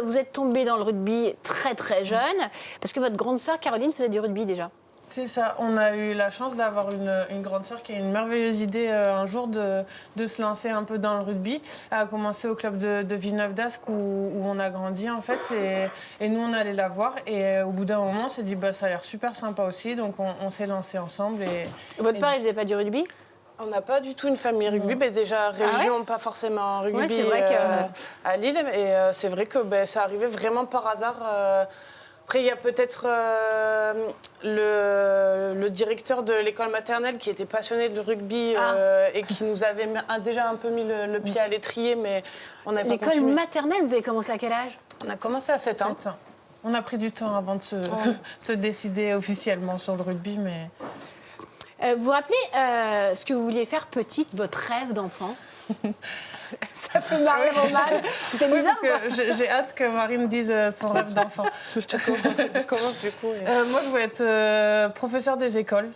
Vous êtes tombée dans le rugby très très jeune, parce que votre grande sœur Caroline faisait du rugby déjà. C'est ça, on a eu la chance d'avoir une grande sœur qui a eu une merveilleuse idée un jour de se lancer un peu dans le rugby. Elle a commencé au club de Villeneuve d'Ascq où on a grandi en fait et nous on allait la voir et au bout d'un moment on s'est dit ça a l'air super sympa aussi donc on s'est lancé ensemble. Votre père il faisait pas du rugby? On n'a pas du tout une famille rugby, mais déjà région, pas forcément rugby ouais, c'est vrai à Lille. Et c'est vrai que ça arrivait vraiment par hasard. Après, il y a peut-être le directeur de l'école maternelle qui était passionné de rugby et qui nous avait déjà un peu mis le pied à l'étrier, mais on n'a pas continué. L'école maternelle, vous avez commencé à quel âge? On a commencé à 7 ans. 7 ans. On a pris du temps avant de se décider officiellement sur le rugby, mais... vous vous rappelez ce que vous vouliez faire petite, votre rêve d'enfant? Ça fait marrer Roman. C'était bizarre. Oui, parce que j'ai hâte que Marine dise son rêve d'enfant. Je te commence du coup. Moi, je voulais être professeur des écoles.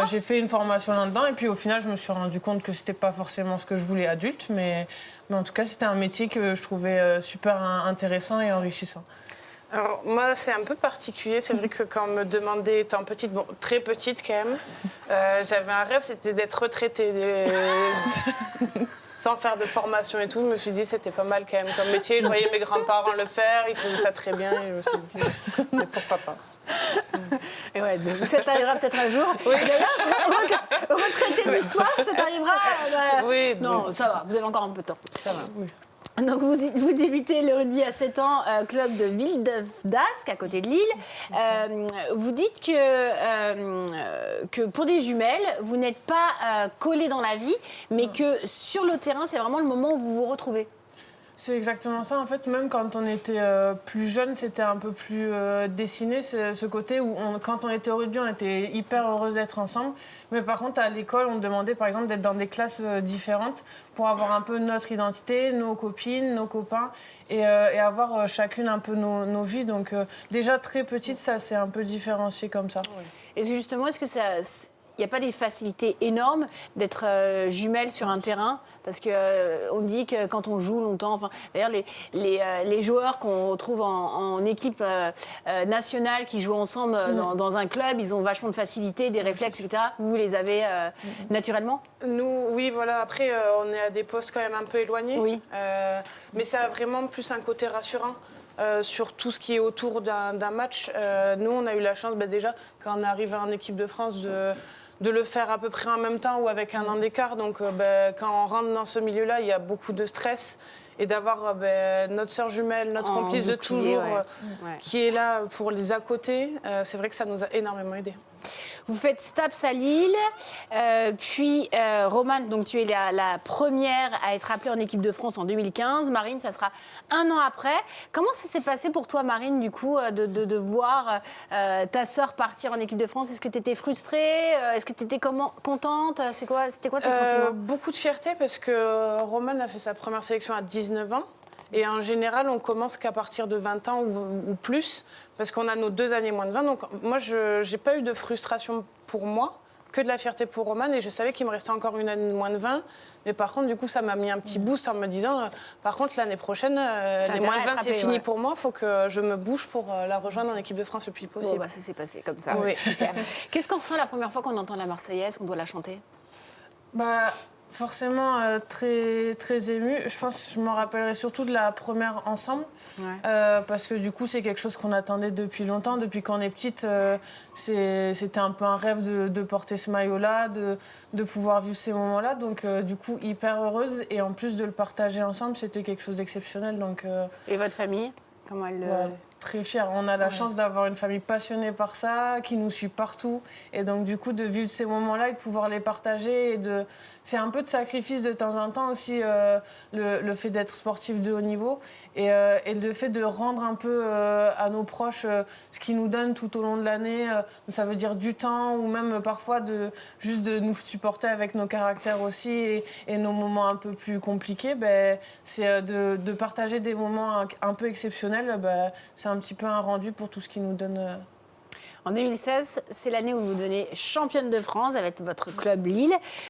J'ai fait une formation là-dedans et puis au final, je me suis rendu compte que c'était pas forcément ce que je voulais adulte, mais en tout cas, c'était un métier que je trouvais super intéressant et enrichissant. Alors moi c'est un peu particulier, c'est vrai que quand on me demandait étant petite, bon très petite quand même, j'avais un rêve, c'était d'être retraitée sans faire de formation et tout. Je me suis dit c'était pas mal quand même comme métier, je voyais mes grands-parents le faire, ils faisaient ça très bien et je me suis dit mais pourquoi pas. Et ouais, donc ça t'arrivera peut-être un jour. Oui. Retraité du sport, ça t'arrivera. Oui, non, ça va, vous avez encore un peu de temps. Ça va. Oui. Donc vous débutez le rugby à 7 ans, club de Villeneuve d'Ascq, à côté de Lille. Vous dites que pour des jumelles, vous n'êtes pas collés dans la vie, mais que sur le terrain, c'est vraiment le moment où vous vous retrouvez. C'est exactement ça. En fait, même quand on était plus jeune, c'était un peu plus dessiné, ce côté où, quand on était au rugby, on était hyper heureux d'être ensemble. Mais par contre, à l'école, on demandait par exemple d'être dans des classes différentes pour avoir un peu notre identité, nos copines, nos copains et avoir chacune un peu nos vies. Donc déjà très petite, ça s'est un peu différencié comme ça. Et justement, est-ce que ça... Il n'y a pas des facilités énormes d'être jumelles sur un terrain? Parce qu'on dit que quand on joue longtemps... D'ailleurs, les joueurs qu'on retrouve en équipe nationale qui jouent ensemble dans un club, ils ont vachement de facilité, des réflexes, etc. Vous les avez naturellement? Nous, oui, voilà. Après, on est à des postes quand même un peu éloignés. Oui. Mais ça a vraiment plus un côté rassurant. Sur tout ce qui est autour d'un match. Nous, on a eu la chance, déjà, quand on arrive en équipe de France, de le faire à peu près en même temps ou avec un an d'écart. Donc, quand on rentre dans ce milieu-là, il y a beaucoup de stress. Et d'avoir notre sœur jumelle, notre complice de toujours, qui est là pour les à côté, c'est vrai que ça nous a énormément aidés. Vous faites STAPS à Lille, puis Romane, donc tu es la première à être appelée en équipe de France en 2015. Marine, ça sera un an après. Comment ça s'est passé pour toi, Marine, du coup, de voir ta sœur partir en équipe de France? Est-ce que tu étais frustrée? Est-ce que tu étais contente? C'était quoi tes sentiments? Beaucoup de fierté parce que Romane a fait sa première sélection à 19 ans. Et en général, on commence qu'à partir de 20 ans ou plus, parce qu'on a nos 2 années moins de 20. Donc moi, je n'ai pas eu de frustration pour moi, que de la fierté pour Romane. Et je savais qu'il me restait encore une année de moins de 20. Mais par contre, du coup, ça m'a mis un petit boost en me disant, par contre, l'année prochaine, les moins de 20, c'est fini pour moi. Il faut que je me bouge pour la rejoindre en équipe de France le plus possible. Bon, ça s'est passé comme ça. Oui. Super. Qu'est-ce qu'on ressent la première fois qu'on entend la Marseillaise, qu'on doit la chanter? Forcément très, très émue. Je pense que je m'en rappellerai surtout de la première ensemble. Parce que du coup, c'est quelque chose qu'on attendait depuis longtemps. Depuis qu'on est petite, c'était un peu un rêve de porter ce maillot-là, de pouvoir vivre ces moments-là. Donc, du coup, hyper heureuse. Et en plus de le partager ensemble, c'était quelque chose d'exceptionnel. Donc, et votre famille, comment elle très fière. On a la chance d'avoir une famille passionnée par ça, qui nous suit partout. Et donc, du coup, de vivre ces moments-là et de pouvoir les partager. C'est un peu de sacrifice de temps en temps aussi, le fait d'être sportif de haut niveau. Et le fait de rendre un peu à nos proches ce qu'ils nous donnent tout au long de l'année. Ça veut dire du temps ou même parfois juste de nous supporter avec nos caractères aussi et nos moments un peu plus compliqués. C'est de partager des moments un peu exceptionnels. C'est un petit peu un rendu pour tout ce qu'ils nous donnent. En 2016, c'est l'année où vous devenez championne de France avec votre club Lille.